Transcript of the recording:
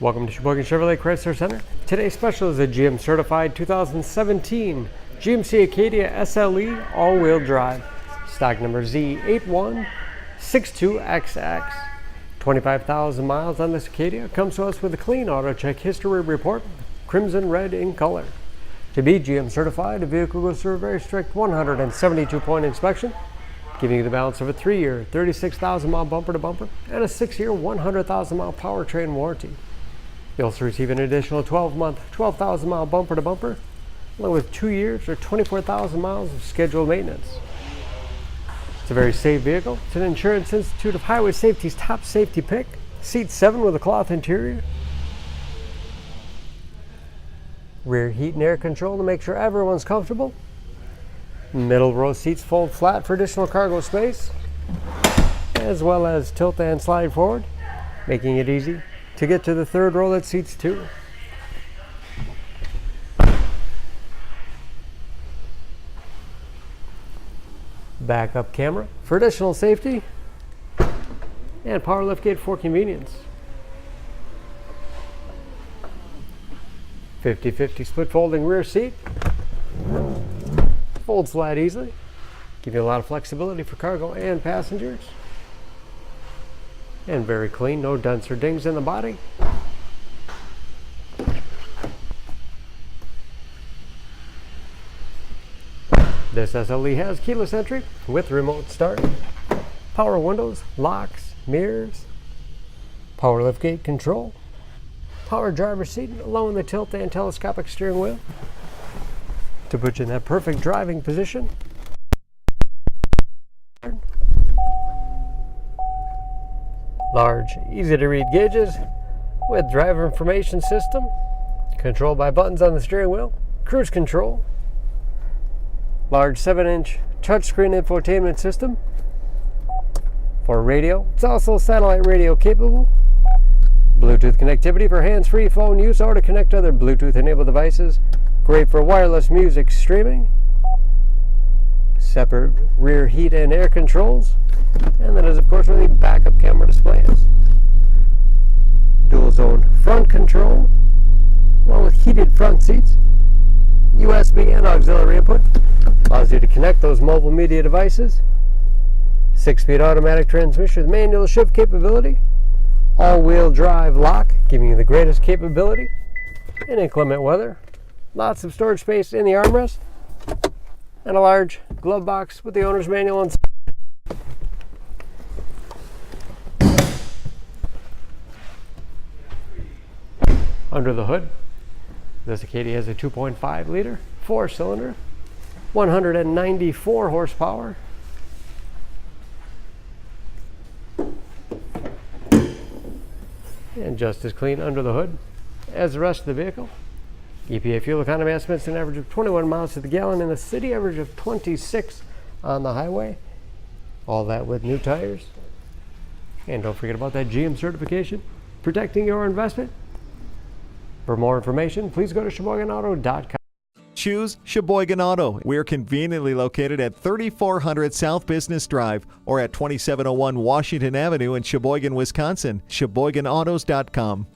Welcome to Sheboygan Chevrolet Chrysler Center. Today's special is a GM certified 2017 GMC Acadia SLE all-wheel drive. Stock number Z8162XX. 25,000 miles on this Acadia. Comes to us with a clean auto check history report, crimson red in color. To be GM certified, the vehicle goes through a very strict 172-point inspection, giving you the balance of a 3-year, 36,000-mile bumper-to-bumper and a 6-year, 100,000-mile powertrain warranty. You'll also receive an additional 12-month, 12,000-mile bumper-to-bumper, along with 2 years or 24,000 miles of scheduled maintenance. It's a very safe vehicle. It's an Insurance Institute of Highway Safety's top safety pick. Seat 7 with a cloth interior. Rear heat and air control to make sure everyone's comfortable. Middle row seats fold flat for additional cargo space, as well as tilt and slide forward, making it easy to get to the third row that seats 2. Backup camera for additional safety, and power liftgate for convenience. 50-50 split folding rear seat. Folds flat easily. Give you a lot of flexibility for cargo and passengers. And very clean, no dents or dings in the body. This SLE has keyless entry with remote start, power windows, locks, mirrors, power liftgate control, power driver's seat, along with the tilt and telescopic steering wheel to put you in that perfect driving position. Large, easy to read gauges with driver information system, controlled by buttons on the steering wheel, cruise control, large 7-inch touchscreen infotainment system for radio. It's also satellite radio capable. Bluetooth connectivity for hands-free phone use or to connect to other Bluetooth-enabled devices. Great for wireless music streaming. Separate rear heat and air controls. And that is, of course, where the backup camera display is. Dual zone front control, along with heated front seats. USB and auxiliary input. Allows you to connect those mobile media devices. 6-speed automatic transmission with manual shift capability. All-wheel drive lock, giving you the greatest capability in inclement weather. Lots of storage space in the armrest. And a large glove box with the owner's manual inside. Under the hood, this Acadia has a 2.5 liter, 4-cylinder, 194 horsepower. And just as clean under the hood as the rest of the vehicle. EPA fuel economy estimates an average of 21 miles to the gallon in the city, average of 26 on the highway. All that with new tires. And don't forget about that GM certification, protecting your investment. For more information, please go to SheboyganAuto.com. Choose Sheboygan Auto. We're conveniently located at 3400 South Business Drive or at 2701 Washington Avenue in Sheboygan, Wisconsin. SheboyganAutos.com.